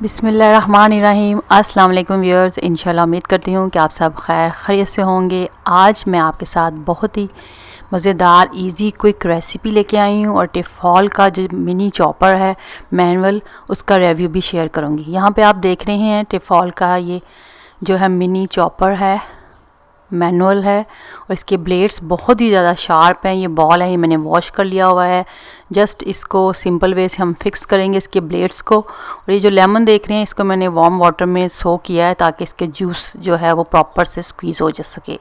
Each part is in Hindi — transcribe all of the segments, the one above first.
बिस्मिल्लाहिर्रहमानिर्रहीम। अस्सलाम वालेकुम व्यूअर्स, इंशाल्लाह उम्मीद करती हूँ कि आप सब खैरियत से होंगे। आज मैं आपके साथ बहुत ही मज़ेदार इजी क्विक रेसिपी लेके आई हूँ और टिफ़ॉल का जो मिनी चॉपर है मैनुअल, उसका रिव्यू भी शेयर करूँगी। यहाँ पे आप देख रहे हैं टिफ़ॉल का ये जो है मिनी चॉपर है, मैनुअल है और इसके ब्लेड्स बहुत ही ज़्यादा शार्प हैं। ये बॉल है, ये मैंने वॉश कर लिया हुआ है। जस्ट इसको सिंपल वे से हम फिक्स करेंगे इसके ब्लेड्स को। और ये जो लेमन देख रहे हैं, इसको मैंने वार्म वाटर में सो किया है ताकि इसके जूस जो है वो प्रॉपर से स्क्वीज़ हो जा सके।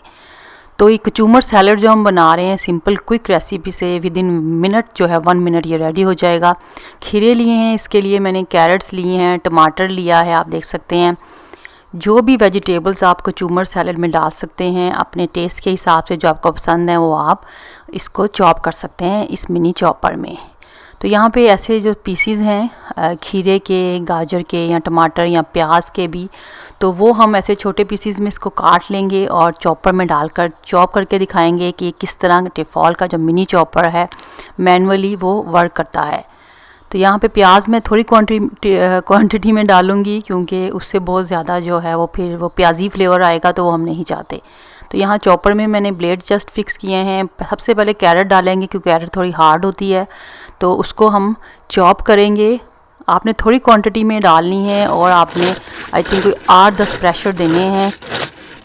तो ये कचूमर सैलड जो हम बना रहे हैं सिंपल क्विक रेसिपी से विद इन मिनट जो है 1 मिनट ये रेडी हो जाएगा। खीरे लिए हैं, इसके लिए मैंने कैरेट्स लिए हैं, टमाटर लिया है, आप देख सकते हैं। जो भी वेजिटेबल्स आप कचूमर सैलड में डाल सकते हैं अपने टेस्ट के हिसाब से, जो आपको पसंद है वो आप इसको चॉप कर सकते हैं इस मिनी चॉपर में। तो यहाँ पे ऐसे जो पीसीज हैं खीरे के, गाजर के या टमाटर या प्याज के भी, तो वो हम ऐसे छोटे पीसीज में इसको काट लेंगे और चॉपर में डालकर चॉप करके दिखाएंगे कि किस तरह टिफ़ॉल का जो मिनी चॉपर है मैनुअली वो वर्क करता है। तो यहाँ पे प्याज मैं थोड़ी क्वांटिटी में डालूँगी क्योंकि उससे बहुत ज़्यादा जो है वो फिर वो प्याजी फ्लेवर आएगा, तो वो हम नहीं चाहते। तो यहाँ चॉपर में मैंने ब्लेड जस्ट फिक्स किए हैं। सबसे पहले कैरेट डालेंगे क्योंकि कैरेट थोड़ी हार्ड होती है, तो उसको हम चॉप करेंगे। आपने थोड़ी क्वांटिटी में डालनी है और आपने आई थिंक कोई 8-10 प्रेशर देने हैं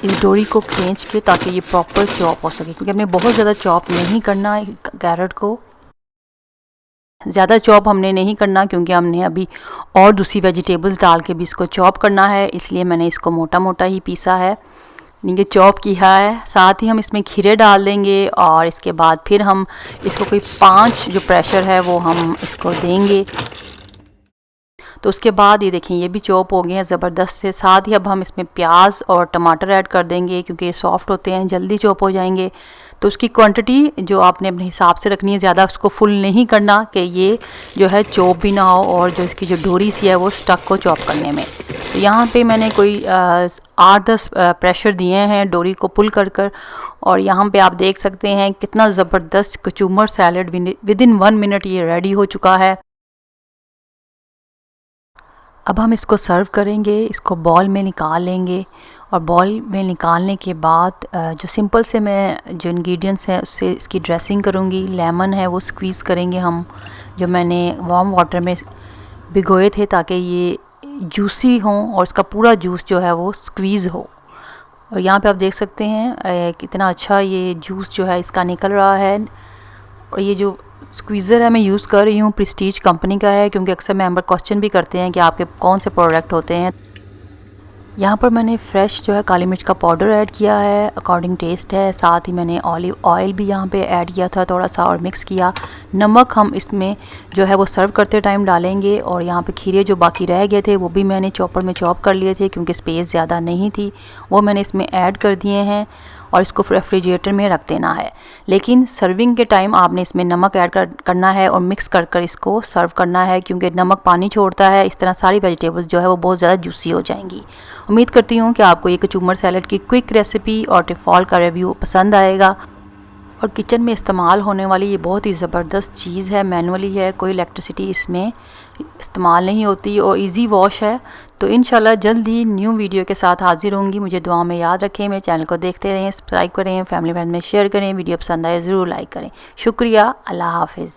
इस डोरी को खींच के, ताकि ये प्रॉपर चॉप हो सके। क्योंकि हमने बहुत ज़्यादा चॉप नहीं करना कैरेट को, ज़्यादा चॉप हमने नहीं करना क्योंकि हमने अभी और दूसरी वेजिटेबल्स डाल के भी इसको चॉप करना है, इसलिए मैंने इसको मोटा मोटा ही पीसा है, यानी कि चॉप किया है। साथ ही हम इसमें खीरे डाल देंगे और इसके बाद फिर हम इसको कोई 5 जो प्रेशर है वो हम इसको देंगे। तो उसके बाद ये देखें ये भी चॉप हो गए हैं ज़बरदस्त से। साथ ही अब हम इसमें प्याज और टमाटर ऐड कर देंगे क्योंकि ये सॉफ्ट होते हैं, जल्दी चॉप हो जाएंगे। तो उसकी क्वांटिटी जो आपने अपने हिसाब से रखनी है, ज़्यादा उसको फुल नहीं करना कि ये जो है चॉप भी ना हो और जो इसकी जो डोरी सी है वो स्टक को चॉप करने में। तो यहाँ पे मैंने कोई 8-10 प्रेशर दिए हैं डोरी को पुल कर और यहाँ पे आप देख सकते हैं कितना ज़बरदस्त kachumber salad with in 1 minute ये रेडी हो चुका है। अब हम इसको सर्व करेंगे, इसको बॉल में निकाल लेंगे और बॉल में निकालने के बाद जो सिंपल से मैं जो इंग्रेडिएंट्स हैं उससे इसकी ड्रेसिंग करूँगी। लेमन है वो स्क्वीज़ करेंगे हम, जो मैंने वार्म वाटर में भिगोए थे ताकि ये जूसी हों और इसका पूरा जूस जो है वो स्क्वीज़ हो। और यहाँ पे आप देख सकते हैं कितना अच्छा ये जूस जो है इसका निकल रहा है। और ये जो स्क्वीज़र है मैं यूज़ कर रही हूँ, प्रेस्टीज कंपनी का है, क्योंकि अक्सर मेंबर क्वेश्चन भी करते हैं कि आपके कौन से प्रोडक्ट होते हैं। यहाँ पर मैंने फ्रेश जो है काली मिर्च का पाउडर ऐड किया है, अकॉर्डिंग टेस्ट है। साथ ही मैंने ऑलिव ऑयल भी यहाँ पे ऐड किया था थोड़ा सा और मिक्स किया। नमक हम इसमें जो है वो सर्व करते टाइम डालेंगे। और यहाँ पे खीरे जो बाकी रह गए थे वो भी मैंने चॉपर में चॉप कर लिए थे क्योंकि स्पेस ज़्यादा नहीं थी, वो मैंने इसमें ऐड कर दिए हैं और इसको रेफ्रिजरेटर में रख देना है। लेकिन सर्विंग के टाइम आपने इसमें नमक ऐड करना है और मिक्स कर इसको सर्व करना है क्योंकि नमक पानी छोड़ता है। इस तरह सारी वेजिटेबल्स जो है वो बहुत ज़्यादा जूसी हो जाएंगी। उम्मीद करती हूँ कि आपको ये कचूमर सैलड की क्विक रेसिपी और टिफ़ॉल का रिव्यू पसंद आएगा। और किचन में इस्तेमाल होने वाली ये बहुत ही ज़बरदस्त चीज़ है, मैनुअली है, कोई इलेक्ट्रिसिटी इसमें इस्तेमाल नहीं होती और इजी वॉश है। तो इंशाल्लाह जल्द ही न्यू वीडियो के साथ हाजिर होंगी। मुझे दुआ में याद रखें, मेरे चैनल को देखते रहें, सब्सक्राइब करें, फैमिली फ्रेंड में शेयर करें, वीडियो पसंद आए ज़रूर लाइक करें। शुक्रिया, अल्लाह हाफिज़।